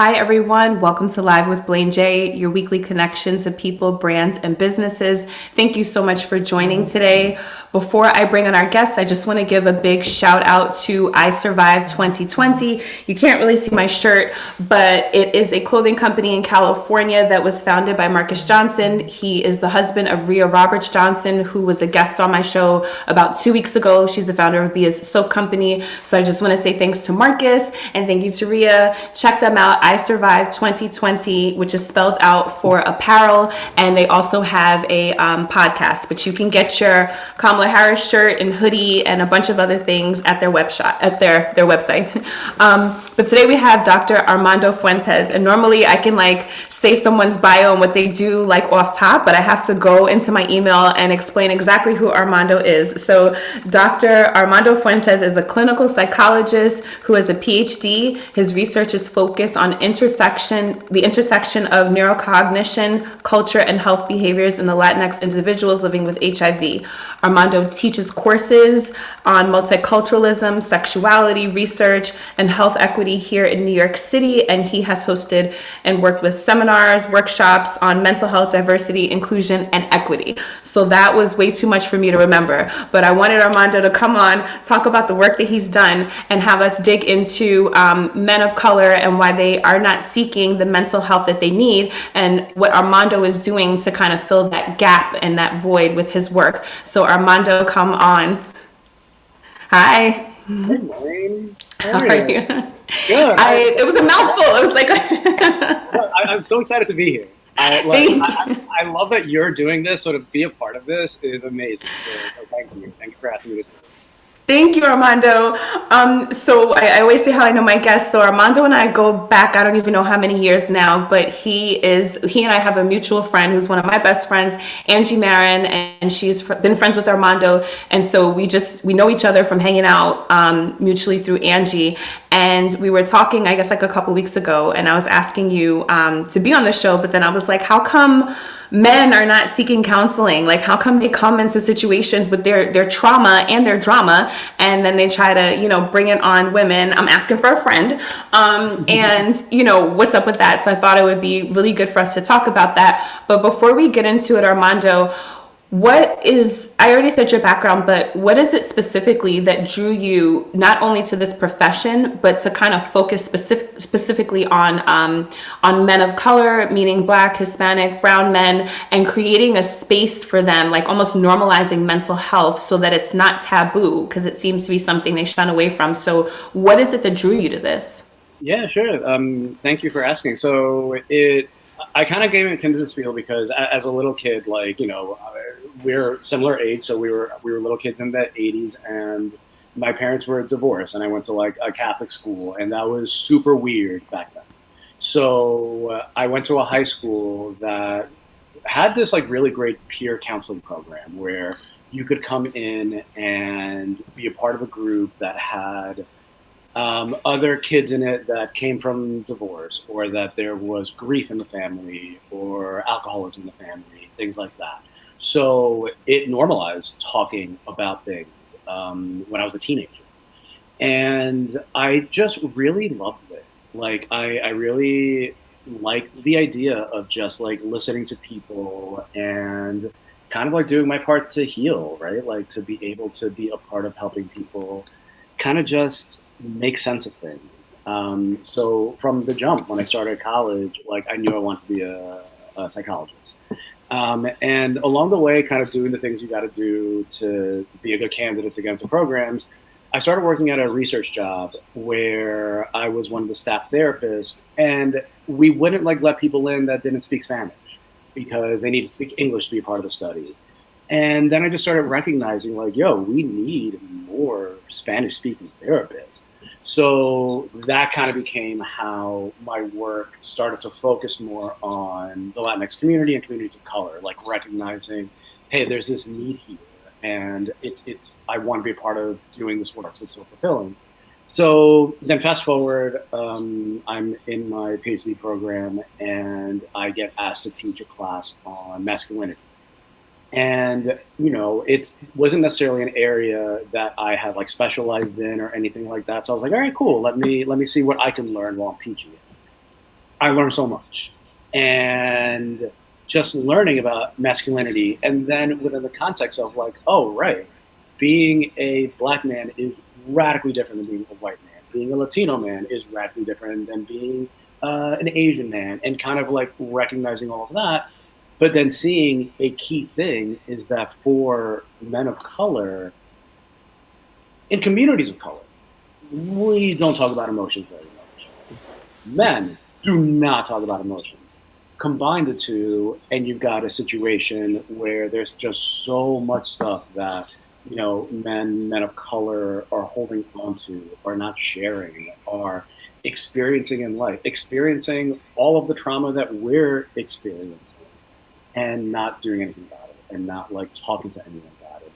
Hi, everyone. Welcome to Live with Blaine J, your weekly connection to people, brands, and businesses. Thank you so much for joining today. Before I bring on our guests, I just want to give a big shout out to I Survived 2020. You can't really see my shirt, but it is a clothing company in California that was founded by Marcus Johnson. He is the husband of Rhea Roberts Johnson, who was a guest on my show about 2 weeks ago. She's the founder of Bia's Soap Company. So I just want to say thanks to Marcus and thank you to Rhea. Check them out. I Survived 2020, which is spelled out for apparel, and they also have a podcast. But you can get your Kamala Harris shirt and hoodie and a bunch of other things at their their website. But today we have Dr. Armando Fuentes, and normally I can say someone's bio and what they do off top, but I have to go into my email and explain exactly who Armando is. So Dr. Armando Fuentes is a clinical psychologist who has a PhD. His research is focused on the intersection of neurocognition, culture, and health behaviors in the Latinx individuals living with HIV. Armando teaches courses on multiculturalism, sexuality, research, and health equity here in New York City, and he has hosted and worked with seminars, workshops on mental health, diversity, inclusion, and equity. So that was way too much for me to remember, but I wanted Armando to come on, talk about the work that he's done, and have us dig into men of color and why they are not seeking the mental health that they need, and what Armando is doing to kind of fill that gap and that void with his work. So Armando, come on. Hi. Hey, Blaine. How are you? Good. It was a mouthful. It was like I'm so excited to be here. I love that you're doing this. So to be a part of this is amazing. So thank you. Thank you for asking me to do this. Thank you, Armando. So I always say how I know my guests. So Armando and I go back, I don't even know how many years now, but he and I have a mutual friend who's one of my best friends, Angie Marin, and she's been friends with Armando. And so we know each other from hanging out mutually through Angie. And we were talking, I guess, a couple weeks ago, and I was asking you to be on the show, but then I was like, how come men are not seeking counseling? How come they come into situations with their trauma and their drama, and then they try to, bring it on women? I'm asking for a friend. And, what's up with that? So I thought it would be really good for us to talk about that. But before we get into it, Armando, I already said your background, but what is it specifically that drew you not only to this profession, but to kind of focus specifically on men of color, meaning Black, Hispanic, brown men, and creating a space for them, almost normalizing mental health so that it's not taboo, because it seems to be something they shun away from. So what is it that drew you to this? Yeah, sure. Thank you for asking. So I kind of came into this field because as a little kid, we're similar age, so we were little kids in the 80s, and my parents were divorced, and I went to a Catholic school, and that was super weird back then. So I went to a high school that had this really great peer counseling program where you could come in and be a part of a group that had other kids in it that came from divorce, or that there was grief in the family, or alcoholism in the family, things like that. So it normalized talking about things when I was a teenager. And I just really loved it. I really liked the idea of just listening to people and kind of doing my part to heal, right? To be able to be a part of helping people kind of just make sense of things. So from the jump, when I started college, I knew I wanted to be a psychologist. And along the way, kind of doing the things you got to do to be a good candidate to get into programs, I started working at a research job where I was one of the staff therapists, and we wouldn't let people in that didn't speak Spanish because they needed to speak English to be a part of the study. And then I just started recognizing we need more Spanish speaking therapists. So that kind of became how my work started to focus more on the Latinx community and communities of color, recognizing, hey, there's this need here, and I want to be a part of doing this work because it's so fulfilling. So then fast forward, I'm in my PhD program, and I get asked to teach a class on masculinity. And, it wasn't necessarily an area that I had specialized in or anything like that. So I was like, all right, cool. Let me see what I can learn while I'm teaching it. I learned so much. And just learning about masculinity, and then within the context of like, oh, right, being a black man is radically different than being a white man. Being a Latino man is radically different than being an Asian man, and kind of like recognizing all of that. But then seeing a key thing is that for men of color, in communities of color, we don't talk about emotions very much. Men do not talk about emotions. Combine the two, and you've got a situation where there's just so much stuff that men of color are holding on to, are not sharing, are experiencing in life, experiencing all of the trauma that we're experiencing, and not doing anything about it, and not like talking to anyone about it.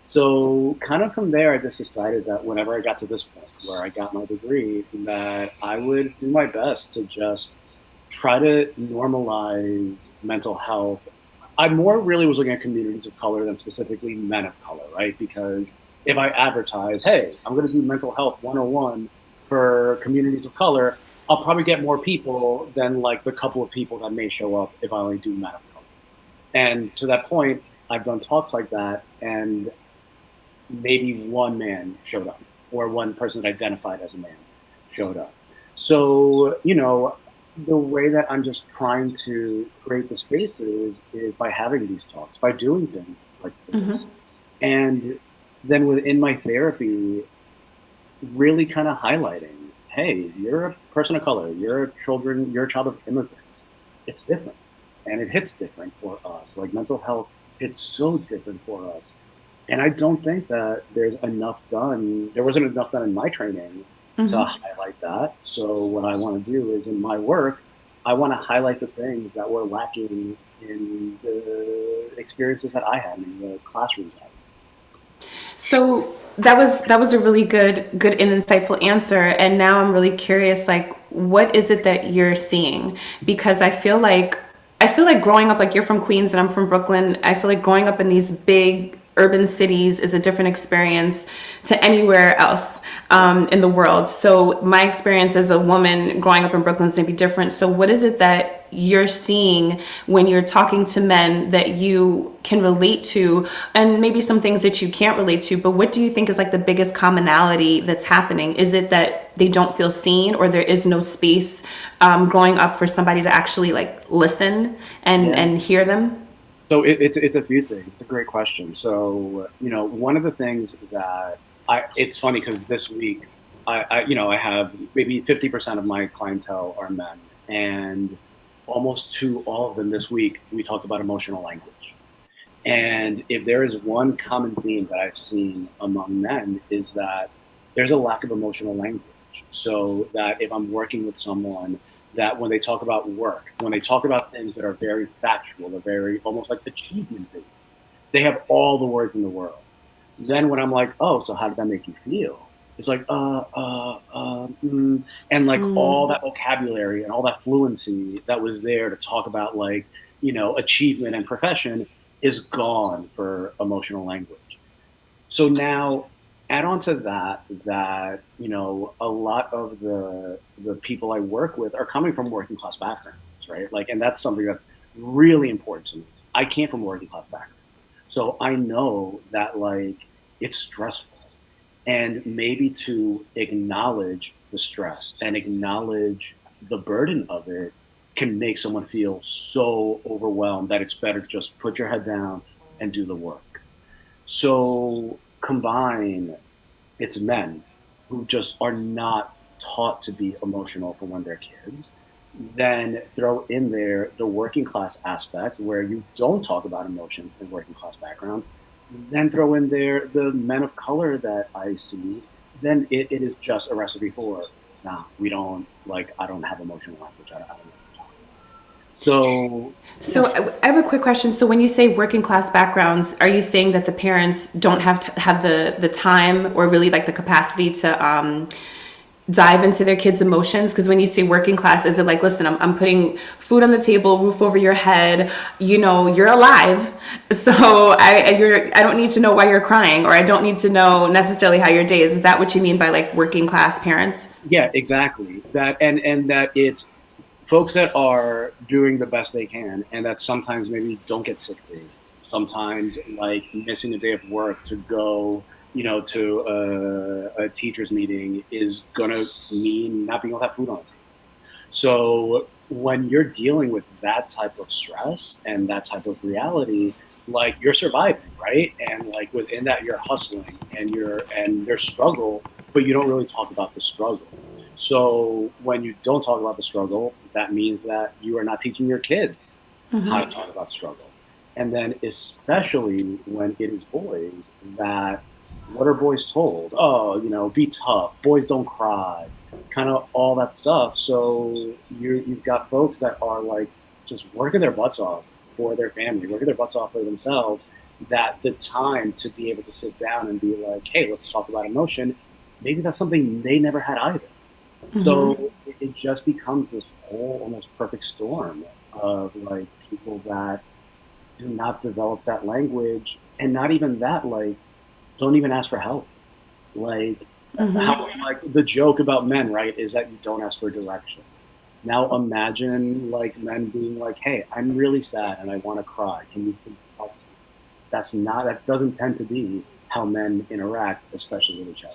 So kind of from there, I just decided that whenever I got to this point where I got my degree, that I would do my best to just try to normalize mental health. I more really was looking at communities of color than specifically men of color, right? Because if I advertise, hey, I'm going to do mental health 101 for communities of color, I'll probably get more people than like the couple of people that may show up if I only do men of color. And to that point, I've done talks like that, and maybe one man showed up, or one person that identified as a man showed up. So, the way that I'm just trying to create the spaces is by having these talks, by doing things like this. And then within my therapy, really kind of highlighting, hey, you're a person of color, you're a child of immigrants. It's different. And it hits different for us. Like mental health hits so different for us. And I don't think that there wasn't enough done in my training to highlight that. So what I want to do is in my work, I want to highlight the things that were lacking in the experiences that I had in the classrooms I was in. So that was a really good and insightful answer. And now I'm really curious, like, what is it that you're seeing? Because I feel like growing up, like you're from Queens and I'm from Brooklyn, I feel like growing up in these big urban cities is a different experience to anywhere else in the world. So my experience as a woman growing up in Brooklyn is going to be different. So what is it that you're seeing when you're talking to men that you can relate to, and maybe some things that you can't relate to, but what do you think is like the biggest commonality that's happening? Is it that they don't feel seen, or there is no space growing up for somebody to actually like listen and hear them? So it's a few things. It's a great question. So, one of the things that it's funny because this week, I have maybe 50% of my clientele are men, and almost to all of them this week, we talked about emotional language. And if there is one common theme that I've seen among men is that there's a lack of emotional language. So that if I'm working with someone, that when they talk about work, when they talk about things that are very factual, they're very almost like achievement based, they have all the words in the world. Then when I'm like, oh, so how did that make you feel? It's like, and like all that vocabulary and all that fluency that was there to talk about like, achievement and profession is gone for emotional language. So now add on to that, a lot of the people I work with are coming from working class backgrounds, right? Like, and that's something that's really important to me. I came from a working class background. So I know that like it's stressful, and maybe to acknowledge the stress and acknowledge the burden of it can make someone feel so overwhelmed that it's better to just put your head down and do the work. So combine it's men who just are not taught to be emotional from when they're kids, then throw in there the working class aspect where you don't talk about emotions in working class backgrounds, then throw in there the men of color that I see, then it is just a recipe for, we don't, like, I don't have emotional language, I don't know what I'm talking about. So I have a quick question. So when you say working class backgrounds, are you saying that the parents don't have the time or really like the capacity to dive into their kids' emotions? Because when you say working class, is it like, listen, I'm putting food on the table, roof over your head, you're alive, so I don't need to know why you're crying, or I don't need to know necessarily how your day is. Is that what you mean by like working class parents? Yeah, exactly. That and that it's folks that are doing the best they can and that sometimes maybe don't get sick days, sometimes like missing a day of work to go, to a teacher's meeting is gonna mean not being able to have food on the table. So when you're dealing with that type of stress and that type of reality, like you're surviving, right? And like within that, you're hustling and there's struggle, but you don't really talk about the struggle. So when you don't talk about the struggle, that means that you are not teaching your kids how to talk about struggle. And then especially when it is boys, that what are boys told? Oh, be tough. Boys don't cry. Kind of all that stuff. So you've got folks that are like just working their butts off for their family, working their butts off for themselves. That the time to be able to sit down and be like, hey, let's talk about emotion. Maybe that's something they never had either. So it just becomes this whole almost perfect storm of like people that do not develop that language, and not even that, like don't even ask for help. Like how, like the joke about men, right, is that you don't ask for direction. Now imagine like men being like, hey, I'm really sad and I want to cry. Can you please help me? That doesn't tend to be how men interact, especially with each other.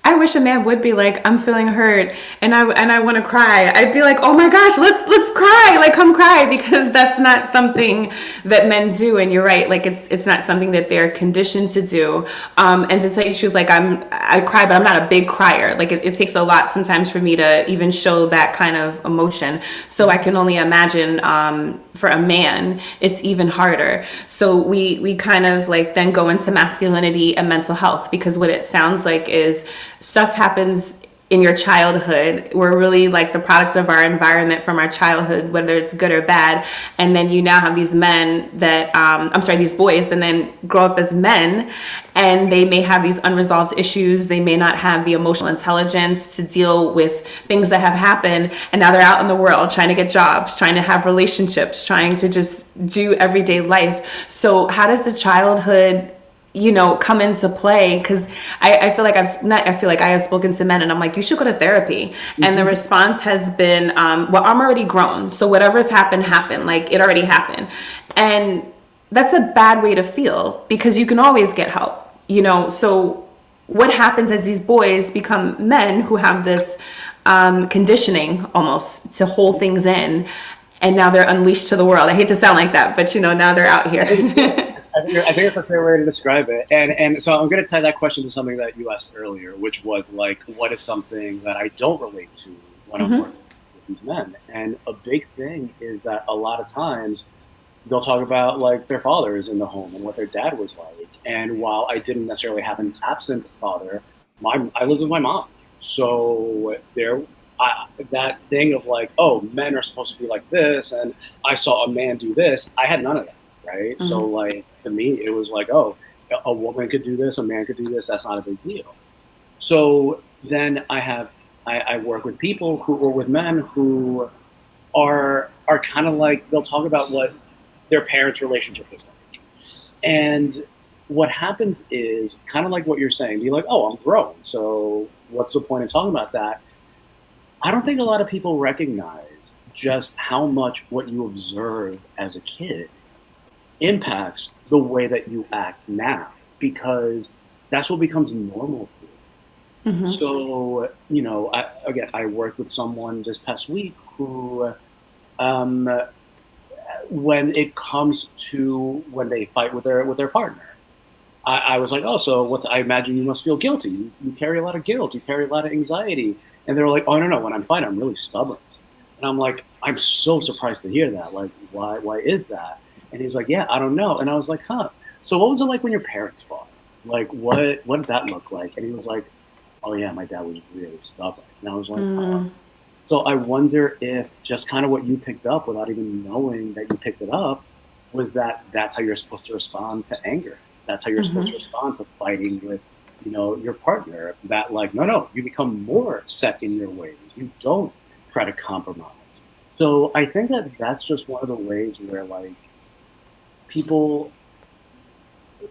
I wish a man would be like, I'm feeling hurt and I want to cry. I'd be like, oh my gosh, let's cry, like come cry, because that's not something that men do. And you're right, like it's not something that they're conditioned to do. And to tell you the truth, like I cry, but I'm not a big crier. Like it takes a lot sometimes for me to even show that kind of emotion. So I can only imagine for a man, it's even harder. So we kind of like then go into masculinity and mental health, because what it sounds like is stuff happens in your childhood. We're really like the product of our environment from our childhood, whether it's good or bad. And then you now have these men that, these boys, and then grow up as men, and they may have these unresolved issues. They may not have the emotional intelligence to deal with things that have happened. And now they're out in the world trying to get jobs, trying to have relationships, trying to just do everyday life. So how does the childhood come into play? Because I feel like I have spoken to men and I'm like, you should go to therapy. And the response has been, well, I'm already grown. So whatever's happened, like it already happened. And that's a bad way to feel, because you can always get help, So what happens as these boys become men who have this conditioning almost to hold things in, and now they're unleashed to the world. I hate to sound like that, but now they're out here. I think it's a fair way to describe it. And so I'm going to tie that question to something that you asked earlier, which was like, what is something that I don't relate to when I'm working with these men? And a big thing is that a lot of times they'll talk about like their fathers in the home and what their dad was like. And while I didn't necessarily have an absent father, I lived with my mom. So that thing of like, oh, men are supposed to be like this, and I saw a man do this, I had none of that. Right. So like to me, it was like, oh, a woman could do this, a man could do this. That's not a big deal. So then I work with people or with men who are kind of like, they'll talk about what their parents' relationship is like. And what happens is kind of like what you're saying, be like, oh, I'm grown. So what's the point in talking about that? I don't think a lot of people recognize just how much what you observe as a kid impacts the way that you act now, because that's what becomes normal for you. So, I worked with someone this past week who, when it comes to when they fight with their partner, I was like, oh, so I imagine you must feel guilty. You carry a lot of guilt. You carry a lot of anxiety. And they were like, oh, no, when I'm fighting, I'm really stubborn. And I'm like, I'm so surprised to hear that. Like, why is that? And he's like, yeah, I don't know. And I was like, huh. So what was it like when your parents fought? Like, what did that look like? And he was like, oh, yeah, my dad was really stubborn. And I was like, oh. So I wonder if just kind of what you picked up without even knowing that you picked it up was that's how you're supposed to respond to anger. That's how you're supposed to respond to fighting with, your partner. That like, no, you become more set in your ways. You don't try to compromise. So I think that's just one of the ways where like, people,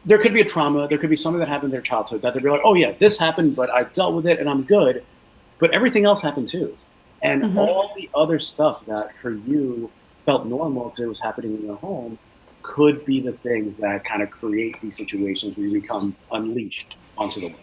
there could be a trauma, there could be something that happened in their childhood that they'd be like, oh yeah, this happened, but I dealt with it and I'm good. But everything else happened too. And all the other stuff that for you felt normal because it was happening in your home could be the things that kind of create these situations where you become unleashed onto the world.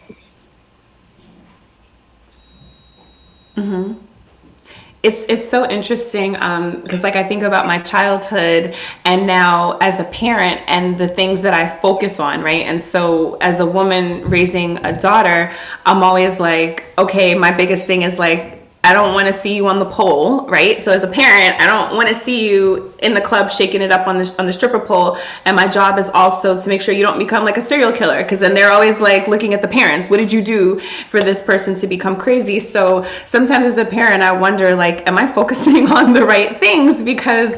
It's so interesting because like I think about my childhood and now as a parent and the things that I focus on, right? And so as a woman raising a daughter, I'm always like, okay, my biggest thing is like I don't want to see you on the pole, right? So as a parent, I don't want to see you in the club shaking it up on the stripper pole. And my job is also to make sure you don't become like a serial killer, because then they're always like looking at the parents. What did you do for this person to become crazy? So sometimes as a parent, I wonder like, am I focusing on the right things? Because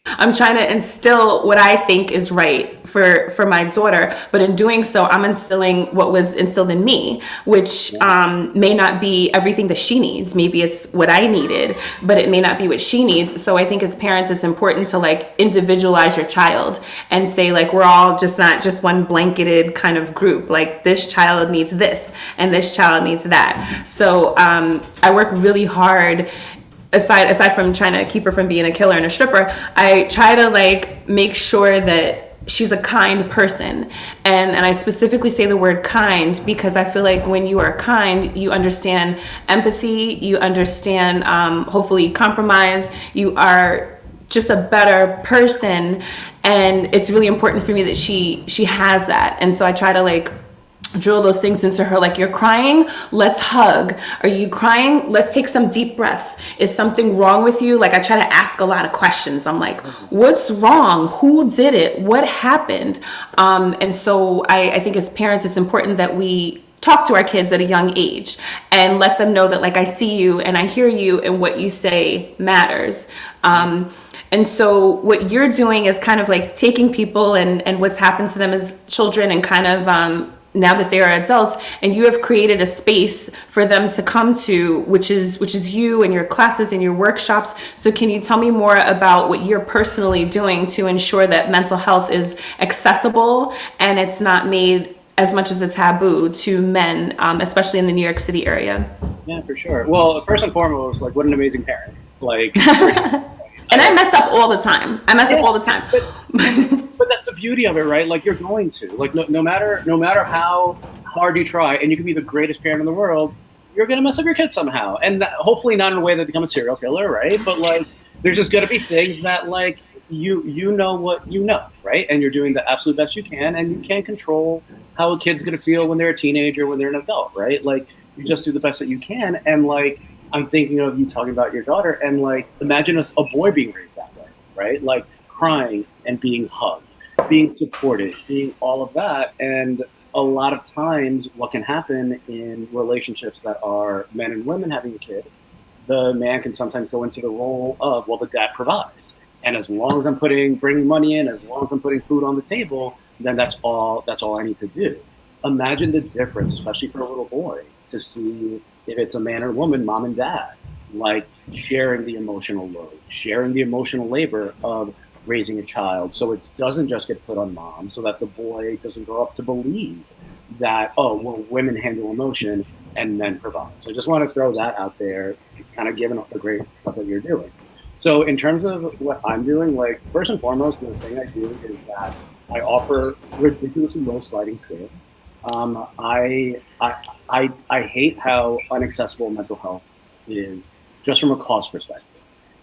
I'm trying to instill what I think is right for my daughter, but in doing so, I'm instilling what was instilled in me, which may not be everything that she needs. Maybe it's what I needed, but it may not be what she needs. So I think as parents, it's important to like individualize your child and say like we're all just not just one blanketed kind of group. Like this child needs this and this child needs that. So I work really hard. Aside from trying to keep her from being a killer and a stripper, I try to like make sure that she's a kind person. And I specifically say the word kind because I feel like when you are kind, you understand empathy, you understand hopefully compromise, you are just a better person. And it's really important for me that she has that. And so I try to like drill those things into her, like, you're crying, let's hug. Are you crying? Let's take some deep breaths. Is something wrong with you? Like I try to ask a lot of questions. I'm like, what's wrong? Who did it? What happened? And so I think as parents, it's important that we talk to our kids at a young age and let them know that like I see you and I hear you and what you say matters. And so what you're doing is kind of like taking people and what's happened to them as children and kind of now that they are adults, and you have created a space for them to come to, which is you and your classes and your workshops. So can you tell me more about what you're personally doing to ensure that mental health is accessible and it's not made as much as a taboo to men, especially in the New York City area? Yeah, for sure. Well, first and foremost, like, what an amazing parent. Like, and I mess up all the time. But that's the beauty of it, right? Like you're going to, like, no matter how hard you try, and you can be the greatest parent in the world, you're gonna mess up your kid somehow, and hopefully not in a way that become a serial killer, right? But like, there's just gonna be things that like you know what you know, right? And you're doing the absolute best you can, and you can't control how a kid's gonna feel when they're a teenager, when they're an adult, right? Like you just do the best that you can, and like I'm thinking of you talking about your daughter, and like imagine a boy being raised that way, right? Like crying and being hugged, being supported, being all of that. And a lot of times what can happen in relationships that are men and women having a kid, the man can sometimes go into the role of, well, the dad provides. And as long as I'm bringing money in, as long as I'm putting food on the table, then that's all I need to do. Imagine the difference, especially for a little boy, to see if it's a man or a woman, mom and dad, like sharing the emotional load, sharing the emotional labor of raising a child, so it doesn't just get put on mom, so that the boy doesn't grow up to believe that, oh, well, women handle emotion and men provide. So I just want to throw that out there, kind of given the great stuff that you're doing. So in terms of what I'm doing, like first and foremost, the thing I do is that I offer ridiculously low sliding scale. I hate how inaccessible mental health is just from a cost perspective.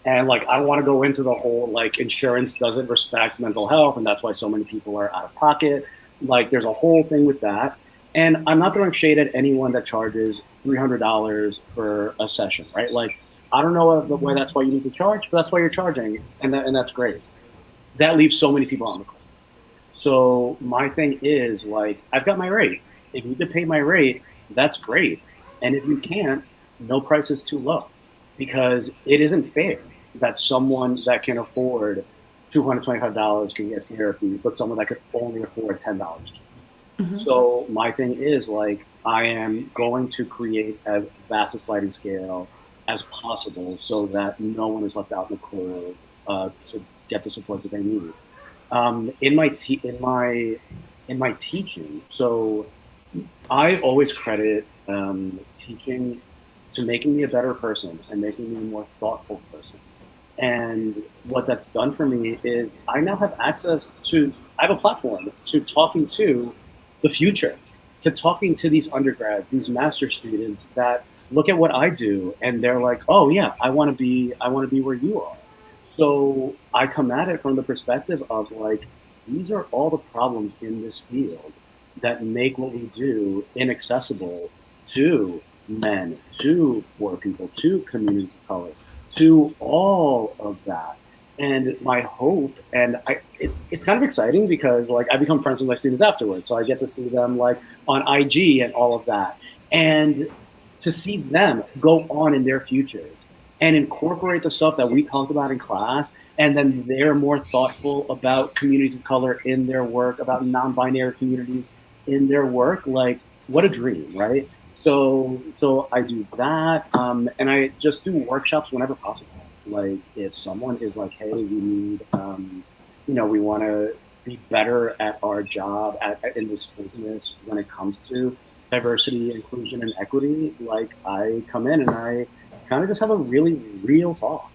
And like, I don't want to go into the whole, like, insurance doesn't respect mental health, and that's why so many people are out of pocket. Like, there's a whole thing with that. And I'm not throwing shade at anyone that charges $300 for a session, right? Like, I don't know why that's why you need to charge, but that's why you're charging, and that's great. That leaves so many people on the call. So my thing is, like, I've got my rate. If you can pay my rate, that's great. And if you can't, no price is too low, because it isn't fair that someone that can afford $225 can get therapy, but someone that could only afford $10. Mm-hmm. So my thing is, like, I am going to create as vast a sliding scale as possible so that no one is left out in the cold to get the support that they need. In my teaching, so I always credit teaching to making me a better person and making me a more thoughtful person. And what that's done for me is I now have access to, I have a platform to talking to the future, to talking to these undergrads, these master students that look at what I do and they're like, oh yeah, I want to be where you are. So I come at it from the perspective of like, these are all the problems in this field that make what we do inaccessible to men, to poor people, to communities of color, to all of that. And my hope, and it's kind of exciting because like I become friends with my students afterwards, so I get to see them like on IG and all of that, and to see them go on in their futures and incorporate the stuff that we talked about in class, and then they're more thoughtful about communities of color in their work, about non-binary communities in their work. Like, what a dream, right? So I do that, and I just do workshops whenever possible. Like, if someone is like, hey, we need, we want to be better at our job in this business when it comes to diversity, inclusion, and equity, like I come in and I kind of just have a really real talk.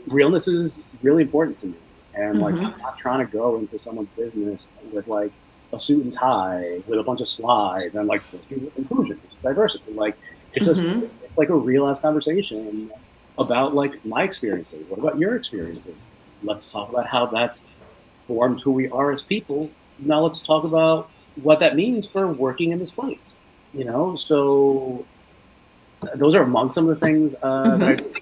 Realness is really important to me. And like, I'm not trying to go into someone's business with like a suit and tie with a bunch of slides and like, this is inclusion, this is diversity. Like, it's just, it's like a real ass conversation about like my experiences. What about your experiences? Let's talk about how that's formed who we are as people. Now let's talk about what that means for working in this place, So those are among some of the things that I do.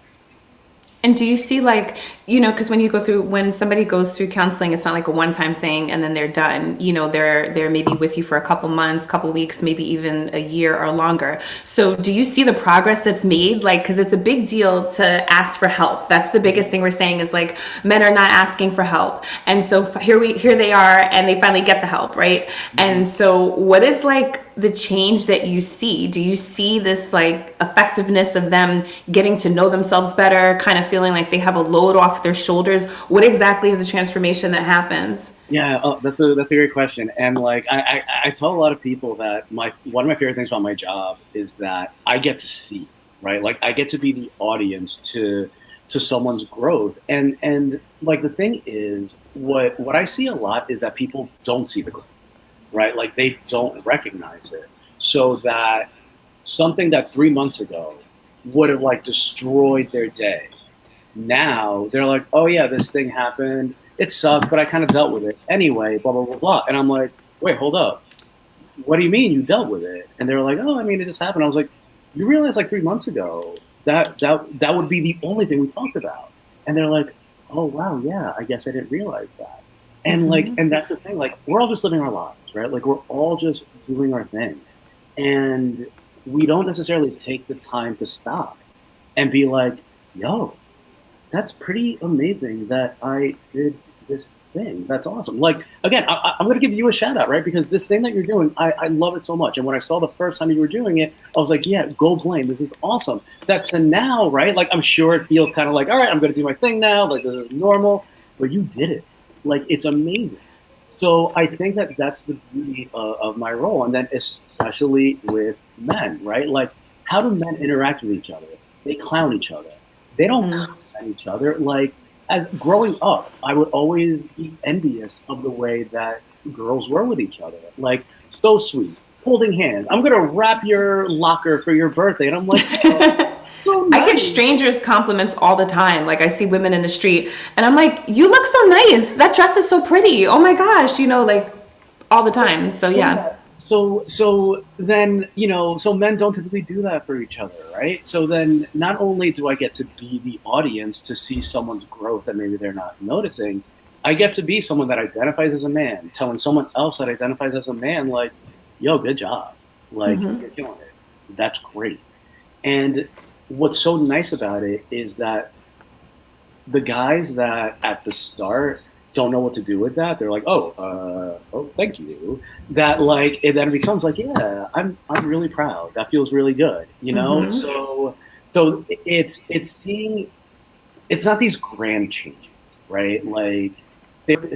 And do you see like, because when somebody goes through counseling, it's not like a one-time thing and then they're done. They're maybe with you for a couple months, couple weeks, maybe even a year or longer. So do you see the progress that's made? Like, because it's a big deal to ask for help. That's the biggest thing we're saying is like men are not asking for help. And so here they are and they finally get the help, right? And so what is like the change that you see? Do you see this like effectiveness of them getting to know themselves better, kind of feeling like they have a load off their shoulders? What exactly is the transformation that happens? Yeah, that's a great question. And like I tell a lot of people that one of my favorite things about my job is that I get to see, right? Like I get to be the audience to someone's growth. And like the thing is, what I see a lot is that people don't see the growth, right? Like they don't recognize it. So that something that 3 months ago would have like destroyed their day, now they're like, oh yeah, this thing happened. It sucked, but I kind of dealt with it anyway, blah, blah, blah, blah. And I'm like, wait, hold up. What do you mean you dealt with it? And they're like, oh, I mean, it just happened. I was like, you realize like 3 months ago that would be the only thing we talked about. And they're like, oh, wow, yeah, I guess I didn't realize that. And like, and that's the thing, like, we're all just living our lives, right? Like, we're all just doing our thing. And we don't necessarily take the time to stop and be like, yo, that's pretty amazing that I did this thing. That's awesome. Like, again, I'm going to give you a shout out, right? Because this thing that you're doing, I love it so much. And when I saw the first time you were doing it, I was like, yeah, go BLAYNE. This is awesome. That to now, right? Like, I'm sure it feels kind of like, all right, I'm going to do my thing now. Like, this is normal. But you did it. Like, it's amazing. So I think that that's the beauty of my role. And then especially with men, right? Like, how do men interact with each other? They clown each other. They don't at each other. Like, as growing up, I would always be envious of the way that girls were with each other. Like, so sweet, holding hands. I'm gonna wrap your locker for your birthday, and I'm like, oh, so nice. I give strangers compliments all the time. Like, I see women in the street, and I'm like, you look so nice. That dress is so pretty. Oh my gosh, like all the time. So yeah. So then, so men don't typically do that for each other, right? So then not only do I get to be the audience to see someone's growth that maybe they're not noticing, I get to be someone that identifies as a man, telling someone else that identifies as a man, like, yo, good job. Like, you're killing it. That's great. And what's so nice about it is that the guys that at the start don't know what to do with that, they're like, oh, thank you. That like, it then becomes like, yeah, I'm really proud. That feels really good, So it's seeing, it's not these grand changes, right? Like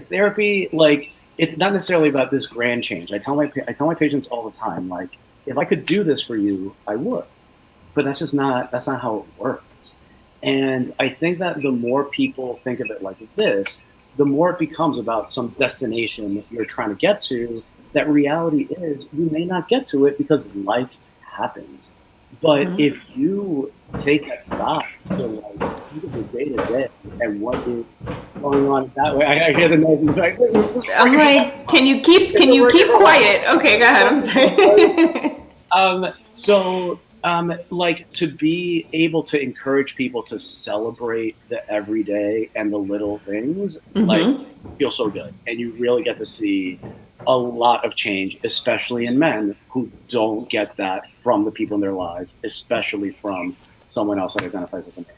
therapy, like it's not necessarily about this grand change. I tell my patients all the time, like if I could do this for you, I would. But that's not how it works. And I think that the more people think of it like this, the more it becomes about some destination that you're trying to get to. That reality is you may not get to it because life happens. But if you take that stock to like think of the day to day and what is going on that way, I hear the noise in the back. I'm like, can you keep quiet? Okay, go ahead. I'm sorry. Like to be able to encourage people to celebrate the everyday and the little things, like feel so good, and you really get to see a lot of change, especially in men who don't get that from the people in their lives, especially from someone else that identifies as a man.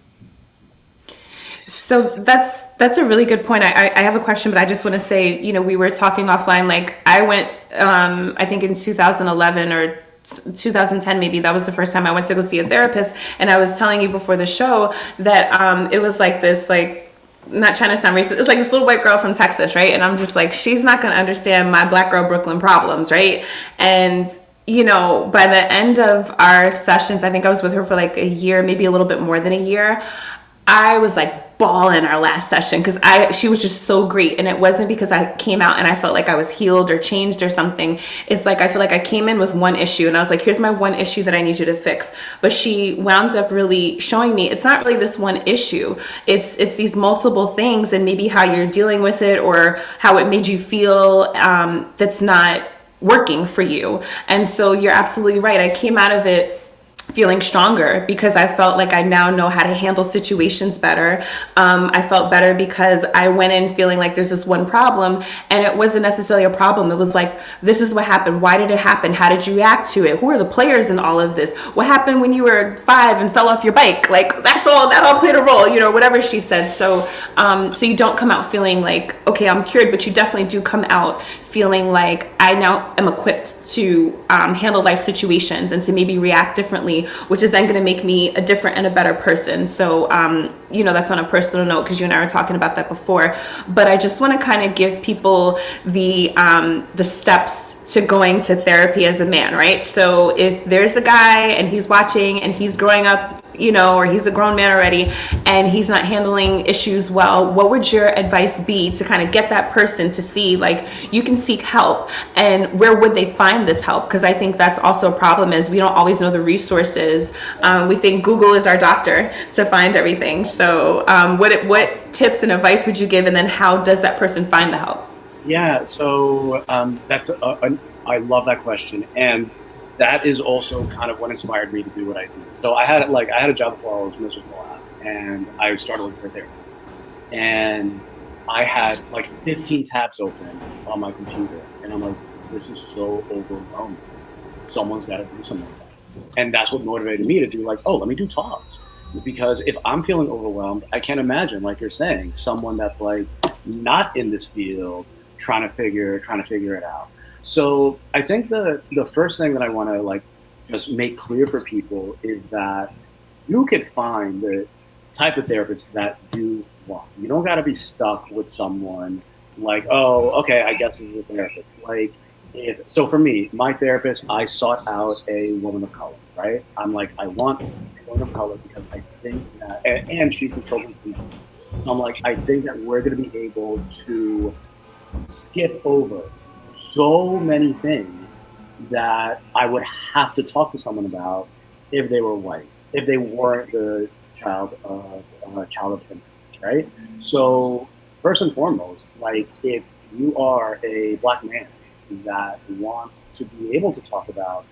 So that's a really good point. I have a question, but I just want to say, we were talking offline. Like I went, I think in 2011 or 2010, maybe that was the first time I went to go see a therapist. And I was telling you before the show that it was like this, like, not trying to sound racist, it's like this little white girl from Texas, right? And I'm just like, she's not going to understand my black girl Brooklyn problems, right? And by the end of our sessions, I think I was with her for like a year, maybe a little bit more than a year. I was like bawling our last session because she was just so great. And it wasn't because I came out and I felt like I was healed or changed or something. It's like I feel like I came in with one issue and I was like, here's my one issue that I need you to fix. But she wound up really showing me it's not really this one issue. It's these multiple things, and maybe how you're dealing with it or how it made you feel that's not working for you. And so you're absolutely right. I came out of it feeling stronger because I felt like I now know how to handle situations better. I felt better because I went in feeling like there's this one problem, and it wasn't necessarily a problem. It was like, this is what happened. Why did it happen? How did you react to it? Who are the players in all of this? What happened when you were 5 and fell off your bike? Like that all played a role, whatever she said. So you don't come out feeling like, okay, I'm cured, but you definitely do come out feeling like I now am equipped to handle life situations and to maybe react differently, which is then going to make me a different and a better person. So, that's on a personal note because you and I were talking about that before. But I just want to kind of give people the steps to going to therapy as a man, right? So if there's a guy and he's watching and he's growing up, or he's a grown man already and he's not handling issues well, what would your advice be to kind of get that person to see, like, you can seek help, and where would they find this help? Because I think that's also a problem, is we don't always know the resources. We think Google is our doctor to find everything. So what tips and advice would you give, and then how does that person find the help? Yeah, so I love that question, and that is also kind of what inspired me to do what I do. So I had a job before I was miserable at, and I started looking for therapy. And I had like 15 tabs open on my computer, and I'm like, this is so overwhelming. Someone's got to do something about this. And that's what motivated me to do let me do talks. Because if I'm feeling overwhelmed, I can't imagine, like you're saying, someone that's like not in this field trying to figure it out. So I think the first thing that I want to just make clear for people is that you could find the type of therapist that you want. You don't got to be stuck with someone like, oh, okay, I guess this is a therapist. So for me, my therapist, I sought out a woman of color, right? I'm like, I want a woman of color because I think that, and she's a children's teacher. So I'm like, I think that we're going to be able to skip over so many things that I would have to talk to someone about if they were white, if they weren't the child of immigrants, right? So first and foremost, if you are a Black man that wants to be able to talk about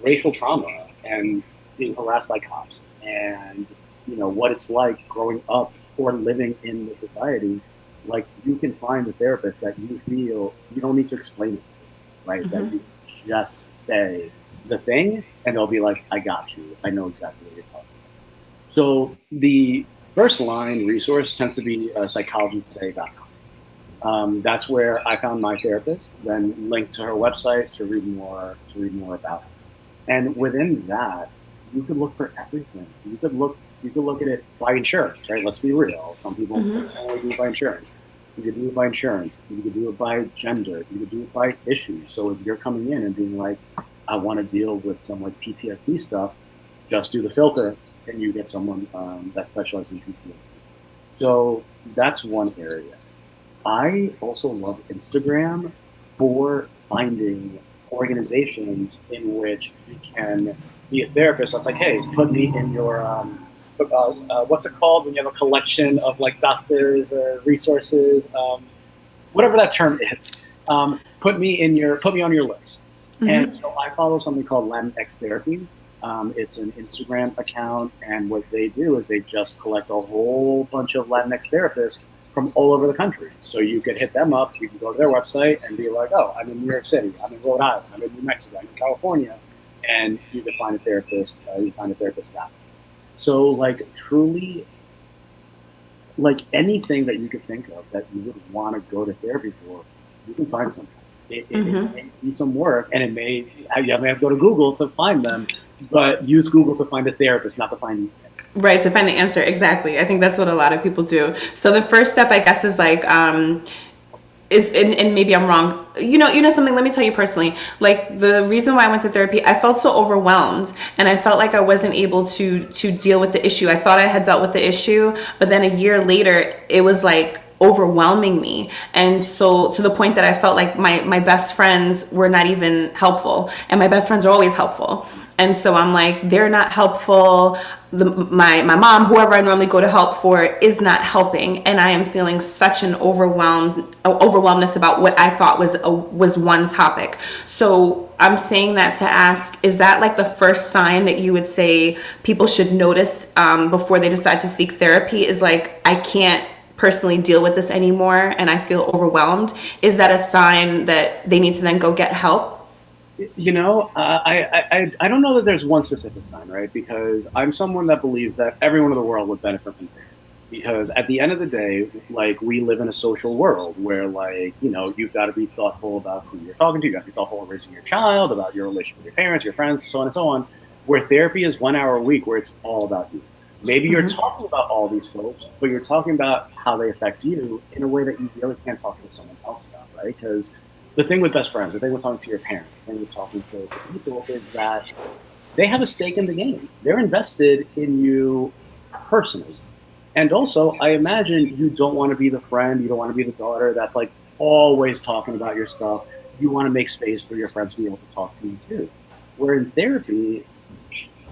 racial trauma and being harassed by cops and what it's like growing up or living in the society, you can find a therapist that you feel you don't need to explain it to, right? Mm-hmm. That you just say the thing and they'll be like, I got you. I know exactly what you're talking about. So the first line resource tends to be psychologytoday.com. That's where I found my therapist, then linked to her website to read more about it. And within that, you could look for everything. You could look at it by insurance, right? Let's be real. Some people only do it by insurance. You could do it by insurance. You could do it by gender. You could do it by issues. So if you're coming in and being like, I want to deal with some like PTSD stuff, just do the filter, and you get someone that specializes in PTSD. So that's one area. I also love Instagram for finding organizations in which you can be a therapist. So it's like, hey, put me in your what's it called when you have a collection of like doctors or resources, whatever that term is. Put me on your list. Mm-hmm. And so I follow something called Latinx Therapy. It's an Instagram account, and what they do is they just collect a whole bunch of Latinx therapists from all over the country. So you could hit them up, you can go to their website and be like, oh, I'm in New York City, I'm in Rhode Island, I'm in New Mexico, I'm in California, and you can find a therapist, that. So like truly, like anything that you could think of that you would want to go to therapy for, you can find something. It may be some work, and you may have to go to Google to find them, but use Google to find a therapist, not to find these things. Right, to find the answer. Exactly. I think that's what a lot of people do. So the first step, I guess, is like, and maybe I'm wrong. You know something, let me tell you personally, like the reason why I went to therapy, I felt so overwhelmed, and I felt like I wasn't able to deal with the issue. I thought I had dealt with the issue, but then a year later, it was like overwhelming me. And so to the point that I felt like my best friends were not even helpful, and my best friends are always helpful. And so I'm like, they're not helpful. My mom, whoever I normally go to help for, is not helping, and I am feeling such an overwhelmness about what I thought was one topic. So I'm saying that to ask, is that like the first sign that you would say people should notice before they decide to seek therapy? Is like, I can't personally deal with this anymore, and I feel overwhelmed. Is that a sign that they need to then go get help? I don't know that there's one specific sign, right? Because I'm someone that believes that everyone in the world would benefit from therapy. Because at the end of the day, like, we live in a social world where, like, you've got to be thoughtful about who you're talking to. You got to be thoughtful about raising your child, about your relationship with your parents, your friends, so on and so on. Where therapy is 1 hour a week, where it's all about you. Maybe you're talking about all these folks, but you're talking about how they affect you in a way that you really can't talk to someone else about, right? Because the thing with best friends, the thing with talking to your parents, the thing with talking to people is that they have a stake in the game. They're invested in you personally. And also, I imagine you don't want to be the friend, you don't want to be the daughter that's like always talking about your stuff. You want to make space for your friends to be able to talk to you too. Where in therapy,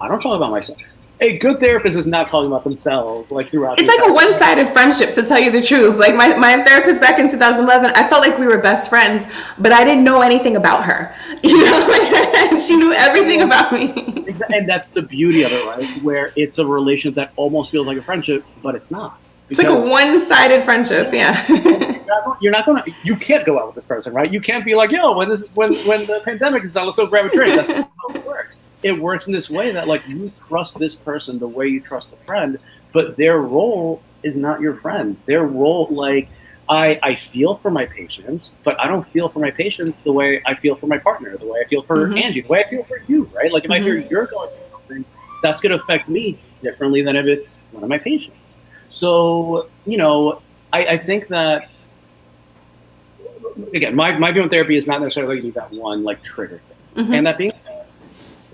I don't talk about myself. A good therapist is not talking about themselves like throughout. It's like a one-sided friendship, to tell you the truth. Like my therapist back in 2011, I felt like we were best friends, but I didn't know anything about her. And she knew everything about me. And that's the beauty of it, right? Where it's a relationship that almost feels like a friendship, but it's not. It's like a one-sided friendship, yeah. You can't go out with this person, right? You can't be like, yo, when the pandemic is done, let's go grab a drink. That's not how it works. It works in this way that, like, you trust this person the way you trust a friend, but their role is not your friend. Their role, like, I feel for my patients, but I don't feel for my patients the way I feel for my partner, the way I feel for Angie, the way I feel for you, right? Like, if I hear you're going through something, that's going to affect me differently than if it's one of my patients. So, I think that, again, my view on therapy is not necessarily going to be that one, like, trigger thing. And that being said,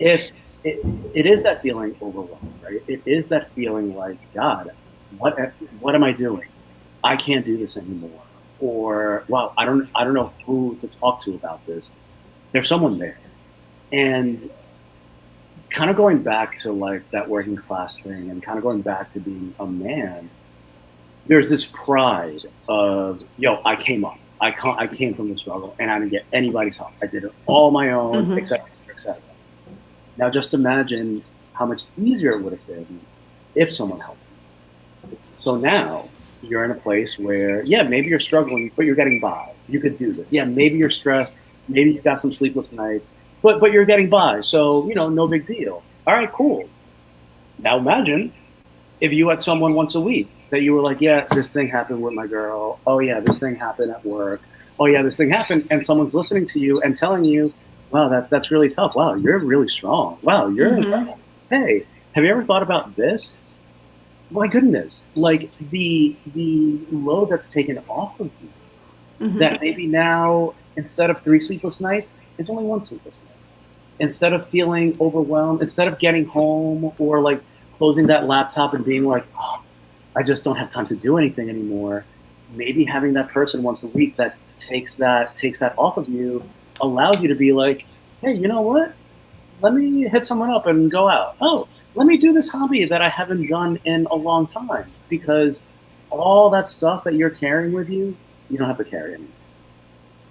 if it is that feeling overwhelmed, right? It is that feeling like, God, what am I doing? I can't do this anymore. Or, wow, I don't know who to talk to about this. There's someone there. And kind of going back to like that working class thing and kind of going back to being a man, there's this pride of, yo, I came up. I came from the struggle, and I didn't get anybody's help. I did it all my own, et cetera, et cetera. Now, just imagine how much easier it would have been if someone helped you. So now you're in a place where, yeah, maybe you're struggling, but you're getting by. You could do this. Yeah, maybe you're stressed. Maybe you've got some sleepless nights, but you're getting by. So, no big deal. All right, cool. Now imagine if you had someone once a week that you were like, yeah, this thing happened with my girl. Oh, yeah, this thing happened at work. Oh, yeah, this thing happened. And someone's listening to you and telling you, wow, that's really tough. Wow, you're really strong. Wow, you're incredible. Hey, have you ever thought about this? My goodness, like the load that's taken off of you. That maybe now, instead of 3 sleepless nights, it's only 1 sleepless night. instead of feeling overwhelmed, instead of getting home or like closing that laptop and being like, oh, I just don't have time to do anything anymore. Maybe having that person once a week that takes that off of you allows you to be like, hey, you know what? Let me hit someone up and go out. Oh, let me do this hobby that I haven't done in a long time, because all that stuff that you're carrying with you, you don't have to carry anymore.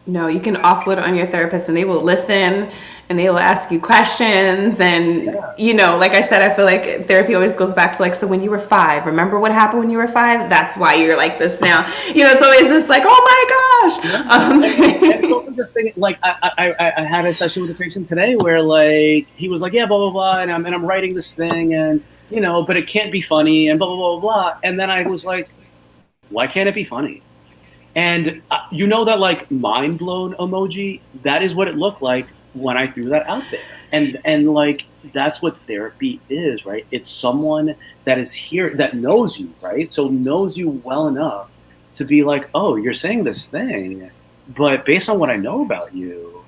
No, you can offload it on your therapist and they will listen and they will ask you questions. And, like I said, I feel like therapy always goes back to like, so when you were 5, remember what happened when you were 5? That's why you're like this now. It's always just like, oh my gosh. And it's also just saying, like, I had a session with a patient today where like, he was like, yeah, blah, blah, blah. And I'm writing this thing and, but it can't be funny and blah, blah, blah, blah. And then I was like, why can't it be funny? And that like mind blown emoji, that is what it looked like when I threw that out there. And like, that's what therapy is, right? It's someone that is here, that knows you, right? So knows you well enough to be like, oh, you're saying this thing, but based on what I know about you,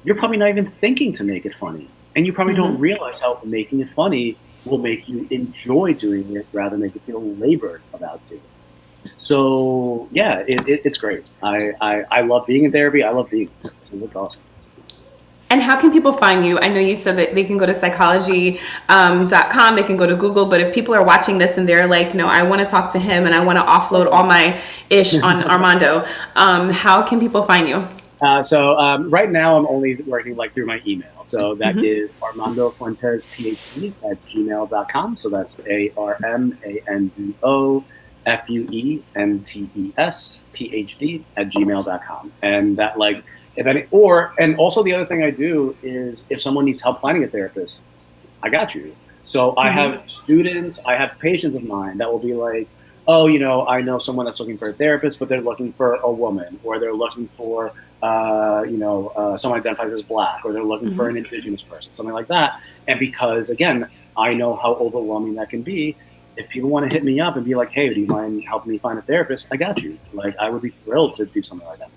you're probably not even thinking to make it funny. And you probably don't realize how making it funny will make you enjoy doing it rather than make you feel labored about doing it. So yeah, it's great. I love being in therapy. I love being here. So it's awesome. And how can people find you? I know you said that they can go to psychology.com, they can go to Google, but if people are watching this and they're like, no, I want to talk to him and I want to offload all my ish on Armando, how can people find you? So right now I'm only working like through my email. So that is Armando Fuentes, PhD at gmail.com. So that's ARMANDO FUENTES PhD at gmail.com. And that like, and also the other thing I do is if someone needs help finding a therapist, I got you. So I have students, I have patients of mine that will be like, oh, I know someone that's looking for a therapist, but they're looking for a woman, or they're looking for, someone identifies as Black, or they're looking for an Indigenous person, something like that. And because, again, I know how overwhelming that can be, if people want to hit me up and be like, hey, do you mind helping me find a therapist? I got you. Like, I would be thrilled to do something like that.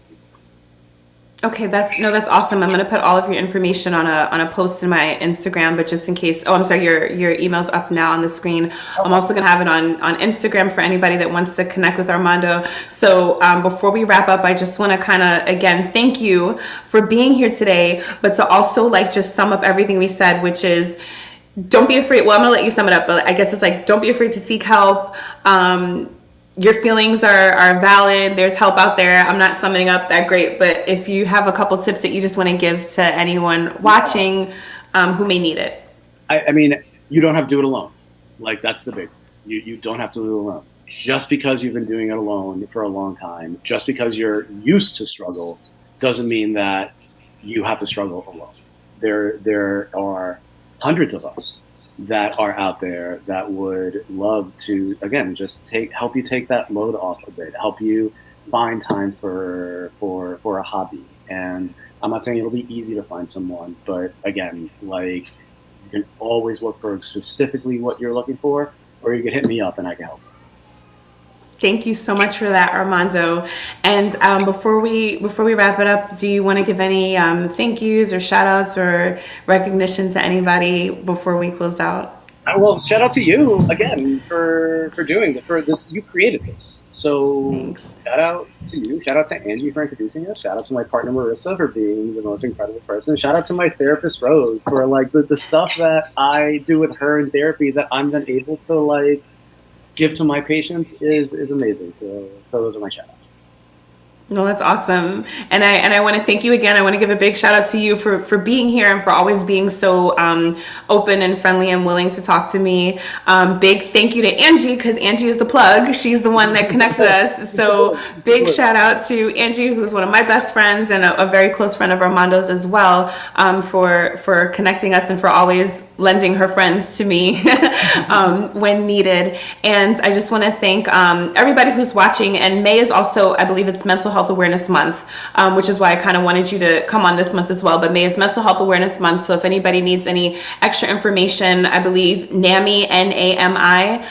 Okay, that's awesome. I'm going to put all of your information on a post in my Instagram, but just in case, I'm sorry, your email's up now on the screen. Okay. I'm also going to have it on Instagram for anybody that wants to connect with Armando. So before we wrap up, I just want to kind of, again, thank you for being here today, but to also like just sum up everything we said, which is, don't be afraid. Well, I'm going to let you sum it up, but I guess it's like, don't be afraid to seek help. Your feelings are valid. There's help out there. I'm not summing up that great, but if you have a couple tips that you just want to give to anyone watching who may need it. I mean, you don't have to do it alone. Like, that's the big one. You don't have to do it alone. Just because you've been doing it alone for a long time, just because you're used to struggle, doesn't mean that you have to struggle alone. There are hundreds of us that are out there that would love to, again, just help you take that load off a bit, help you find time for a hobby. And I'm not saying it'll be easy to find someone, but again, like, you can always look for specifically what you're looking for, or you can hit me up and I can help. Thank you so much for that, Armando. And before we wrap it up, do you want to give any thank yous or shout outs or recognition to anybody before we close out? Well, shout out to you again for doing it. For this, you created this. So thanks. Shout out to you. Shout out to Angie for introducing us. Shout out to my partner Marissa for being the most incredible person. Shout out to my therapist Rose for like the stuff that I do with her in therapy that I'm then able to like give to my patients is amazing. So those are my shout outs. No, that's awesome. And I want to thank you again. I want to give a big shout out to you for being here and for always being so open and friendly and willing to talk to me. Big thank you to Angie, because Angie is the plug. She's the one that connects us. So big shout out to Angie, who's one of my best friends and a very close friend of Armando's as well, for connecting us and for always lending her friends to me when needed. And I just want to thank everybody who's watching. And May is also, I believe it's Mental Health Awareness Month, which is why I kind of wanted you to come on this month as well. But May is Mental Health Awareness Month. So if anybody needs any extra information, I believe NAMI, NAMI,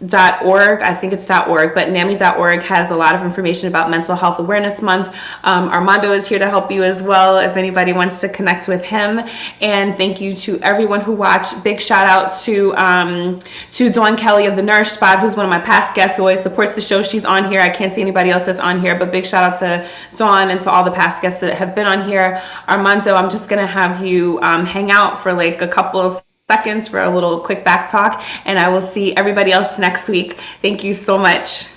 NAMI.org, I think it's .org, but NAMI.org has a lot of information about Mental Health Awareness Month. Armando is here to help you as well if anybody wants to connect with him. And thank you to everyone who watched. Big shout out to Dawn Kelly of the Nourish Spot, who's one of my past guests who always supports the show. She's on here. I can't see anybody else that's on here, but big shout out to Dawn and to all the past guests that have been on here. Armando, I'm just going to have you hang out for like a couple of seconds for a little quick back talk, and I will see everybody else next week. Thank you so much.